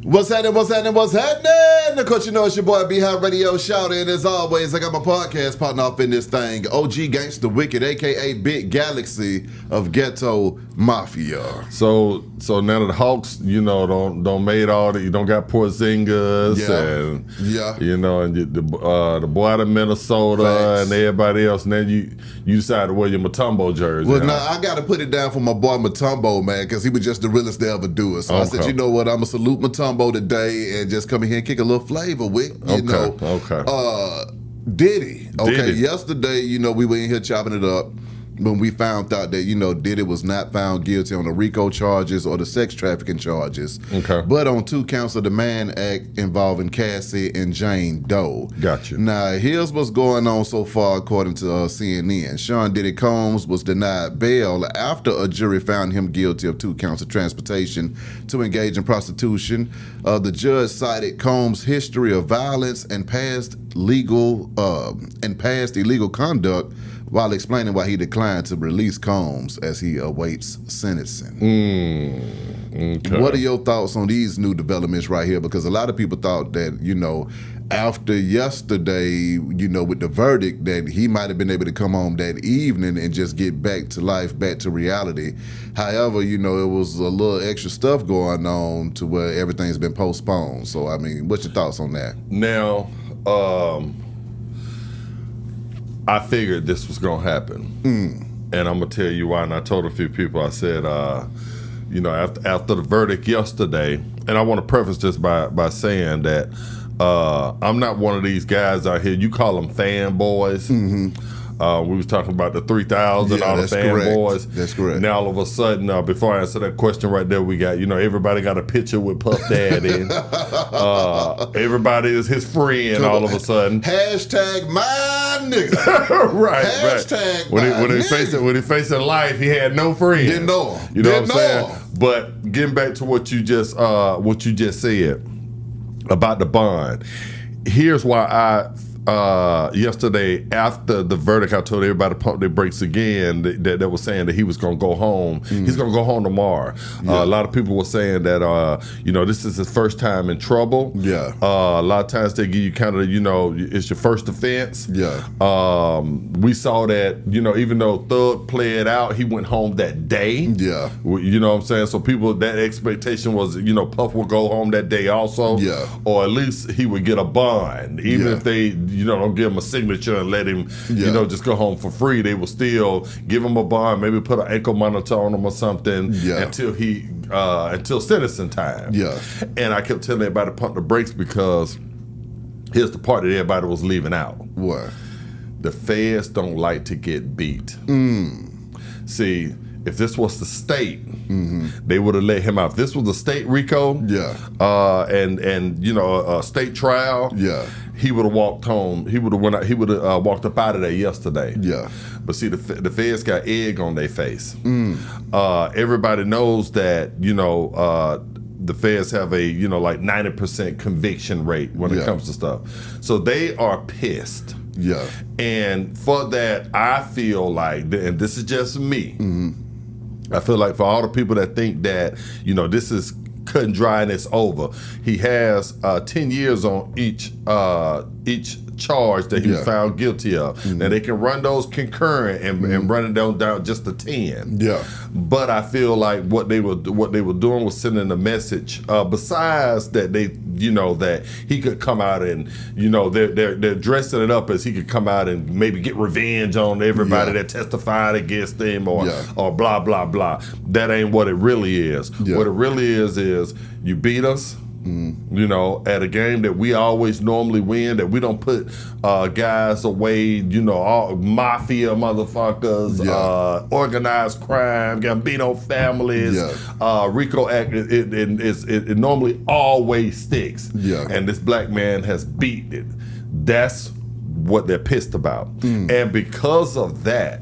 What's happening? What's happening? What's happening? Of course, you know it's your boy B-High Radio Shouter, and as always, I got my podcast partner off in this thing, OG Gangsta Wicked, aka Big Galaxy of Ghetto Mafia. So now that the Hawks, don't made all that. You don't got Porzingis and the boy out of Minnesota. Facts. And everybody else. And then you decide to wear your Mutombo jersey. Well, now I got to put it down for my boy Mutombo, man, because he was just the realest to ever do it. So I said, you know what? I'm gonna salute Mutombo today and just come in here and kick a little flavor with, Diddy. Okay, yesterday, we were in here chopping it up when we found out that, Diddy was not found guilty on the RICO charges or the sex trafficking charges, but on 2 counts of the Mann Act involving Cassie and Jane Doe. Gotcha. Now, here's what's going on so far according to CNN. Sean Diddy Combs was denied bail after a jury found him guilty of 2 counts of transportation to engage in prostitution. The judge cited Combs' history of violence and past illegal conduct, while explaining why he declined to release Combs as he awaits sentencing. What are your thoughts on these new developments right here? Because a lot of people thought that, after yesterday, with the verdict, that he might have been able to come home that evening and just get back to life, back to reality. However, it was a little extra stuff going on to where everything's been postponed. So, what's your thoughts on that? Now, I figured this was going to happen. And I'm going to tell you why. And I told a few people, I said, after the verdict yesterday, and I want to preface this by saying that I'm not one of these guys out here, you call them fanboys. We was talking about the 3,000, all the fanboys. That's correct. Now all of a sudden, before I answer that question right there, we got, everybody got a picture with Puff Daddy. Everybody is his friend all of a sudden. Hashtag my nigga. right. Hashtag when he facing life, he had no friends. Didn't know him. You know what I'm saying? But getting back to what you just said about the bond, here's why yesterday after the verdict, I told everybody to pump their brakes again. That was saying that he was going to go home. He's going to go home tomorrow. A lot of people were saying that this is his first time in trouble. A lot of times they give you kind of it's your first offense. We saw that even though Thug played out, he went home that day. You know what I'm saying? So people, that expectation was Puff would go home that day also. Or at least he would get a bond, even if they don't give him a signature and let him, just go home for free. They will still give him a bond, maybe put an ankle monitor on him or something until sentencing time. And I kept telling everybody to pump the brakes because here's the part that everybody was leaving out. What? The feds don't like to get beat. See, if this was the state, they would have let him out. If this was a state RICO, and a state trial, he would have walked home. He would have He would have walked up out of there yesterday. But see, the feds got egg on their face. Everybody knows that the feds have a like 90% conviction rate when it comes to stuff. So they are pissed. And for that, I feel like, and this is just me, I feel like for all the people that think that, this is cut and dry and it's over, he has 10 years on each charge that he was found guilty of. Now they can run those concurrent and run it down just to 10. But I feel like what they were doing was sending a message. Besides that, that he could come out and they're dressing it up as he could come out and maybe get revenge on everybody that testified against him or blah blah blah. That ain't what it really is. What it really is you beat us. At a game that we always normally win, that we don't put guys away, all mafia motherfuckers, organized crime, Gambino families, RICO Act, it normally always sticks. And this black man has beaten it. That's what they're pissed about. And because of that,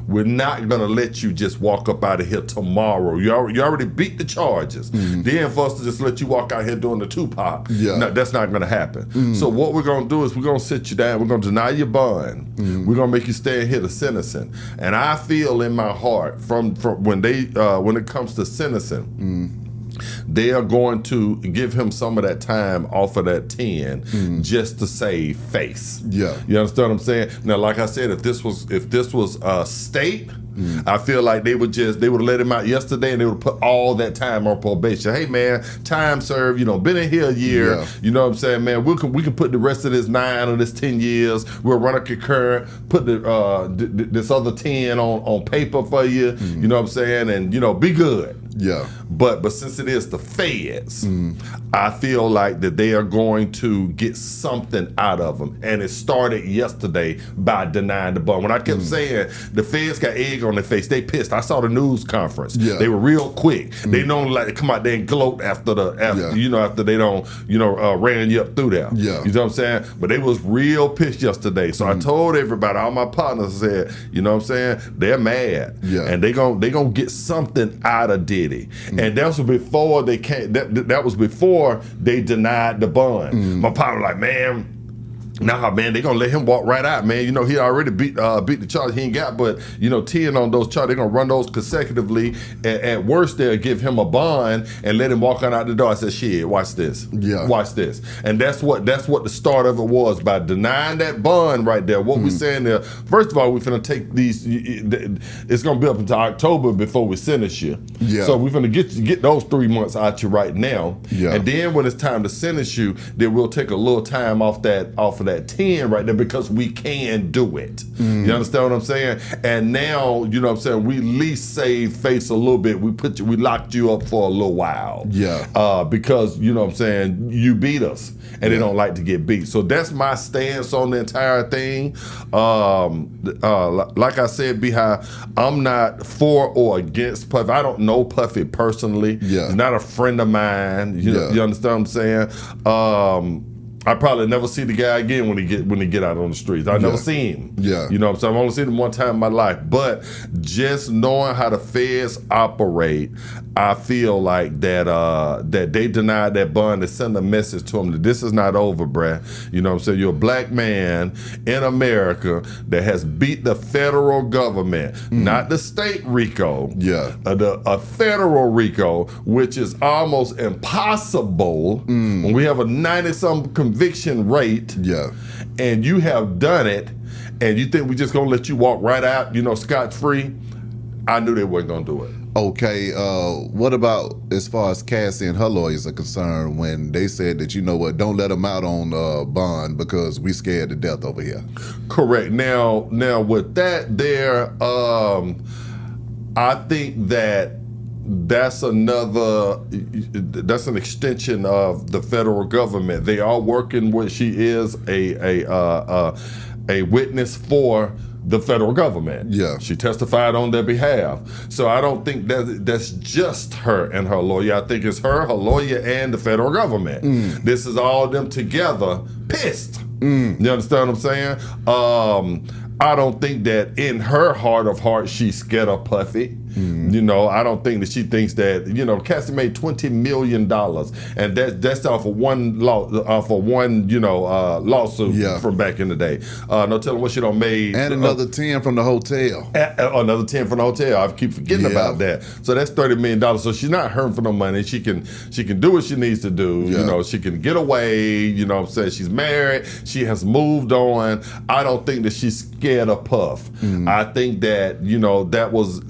we're not going to let you just walk up out of here tomorrow. You already beat the charges. Then for us to just let you walk out here doing the Tupac, no, that's not going to happen. So what we're going to do is we're going to sit you down. We're going to deny your bond. We're going to make you stay here to sentencing. And I feel in my heart from when it comes to sentencing, they are going to give him some of that time off of that 10 just to save face. Yeah. You understand what I'm saying? Now, like I said, if this was state, I feel like they would have let him out yesterday and they would put all that time on probation. Hey man, time served, been in here a year. Yeah. You know what I'm saying, man? We can put the rest of this 9 or this 10 years. We'll run a concurrent, put this other 10 on paper for you. You know what I'm saying? And be good. Yeah. But since it is the feds, I feel like that they are going to get something out of them. And it started yesterday by denying the bond. When I kept saying the feds got egg on their face, they pissed. I saw the news conference. Yeah. They were real quick. They don't like to come out there and gloat after they don't ran you up through there. Yeah. You know what I'm saying? But they was real pissed yesterday. So I told everybody, all my partners, I said, you know what I'm saying? They're mad. Yeah. And they gonna get something out of Diddy. And that was before they came. That was before they denied the bond. My partner was like, man, nah, man, they gonna let him walk right out, man. He already beat the charge. He ain't got but 10 on those charges. They're gonna run those consecutively. At worst, they'll give him a bond and let him walk on out the door. I said, shit, watch this. Yeah. Watch this. And that's what the start of it was, by denying that bond right there. What we saying there, first of all, we're finna take these, it's gonna be up until October before we sentence you. Yeah. So we're finna get those 3 months out you right now. Yeah. And then when it's time to sentence you, then we'll take a little time off of that 10 right there, because we can do it. You understand what I'm saying? And now, you know what I'm saying, we at least save face a little bit. We locked you up for a little while. Yeah. Because, you know what I'm saying, you beat us and they don't like to get beat. So that's my stance on the entire thing. Like I said, Beehive, I'm not for or against Puffy. I don't know Puffy personally. Yeah. He's not a friend of mine. You understand what I'm saying? I probably never see the guy again when he get out on the streets. I never see him. Yeah. You know what I'm saying? I've only seen him one time in my life. But just knowing how the feds operate, I feel like that they denied that bond to send a message to him that this is not over, bruh. You know what I'm saying? You're a black man in America that has beat the federal government, not the state RICO. Yeah. A federal RICO, which is almost impossible when we have a 90-something conviction rate. Yeah. And you have done it, and you think we just gonna let you walk right out, scot-free? I knew they weren't gonna do it. Okay, what about as far as Cassie and her lawyers are concerned when they said that, don't let them out on bond because we scared to death over here? Correct. Now with that there, I think that's an extension of the federal government. They are working with, she is a witness for the federal government. Yeah. She testified on their behalf. So I don't think that's just her and her lawyer. I think it's her lawyer, and the federal government. This is all them together pissed. You understand what I'm saying? I don't think that in her heart of hearts she's scared of Puffy. I don't think that she thinks that, Cassie made $20 million, and that's off of one lawsuit from back in the day. No telling what she done made. And another 10 from the hotel. Another 10 from the hotel. I keep forgetting about that. So that's $30 million. So she's not hurting for no money. She can do what she needs to do. Yeah. She can get away. You know what I'm saying? She's married. She has moved on. I don't think that she's scared of Puff. I think that, that was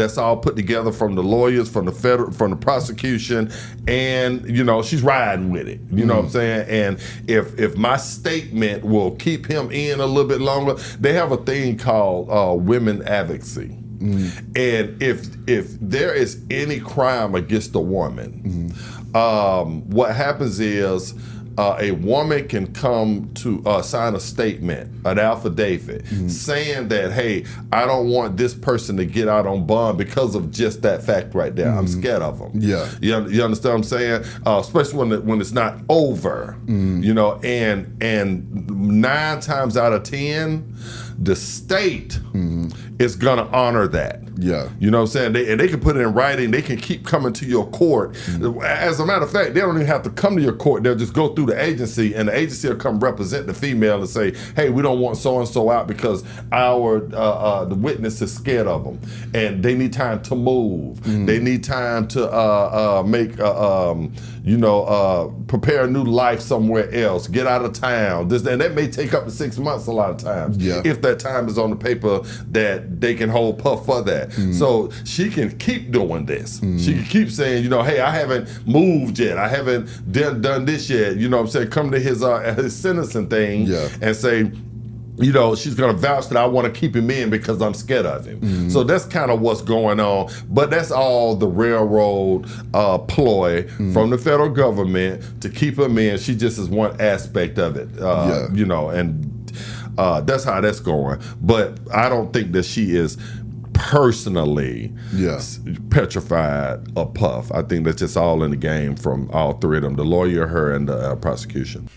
that's all put together from the lawyers, from the prosecution, and she's riding with it. You know what I'm saying? And if my statement will keep him in a little bit longer, they have a thing called women advocacy. And if there is any crime against a woman, what happens is a woman can come to sign a statement, an affidavit, saying that, hey, I don't want this person to get out on bond because of just that fact right there. I'm scared of them. Yeah. You understand what I'm saying? Especially when it's not over, and 9 times out of 10, the state is gonna honor that. Yeah. You know what I'm saying? They can put it in writing. They can keep coming to your court. As a matter of fact, they don't even have to come to your court. They'll just go through the agency, and the agency will come represent the female and say, hey, we don't want so-and-so out because the witness is scared of them. And they need time to move. They need time to make, prepare a new life somewhere else, get out of town. And that may take up to 6 months a lot of times. Yeah. If that time is on the paper that they can hold Puff for that. So she can keep doing this. She can keep saying, hey, I haven't moved yet. I haven't done this yet. You know what I'm saying? Come to his sentencing thing and say, she's going to vouch that I want to keep him in because I'm scared of him. So that's kind of what's going on. But that's all the railroad ploy from the federal government to keep him in. She just is one aspect of it, and that's how that's going. But I don't think that she is personally petrified of Puff. I think that's just all in the game from all three of them, the lawyer, her, and the prosecution.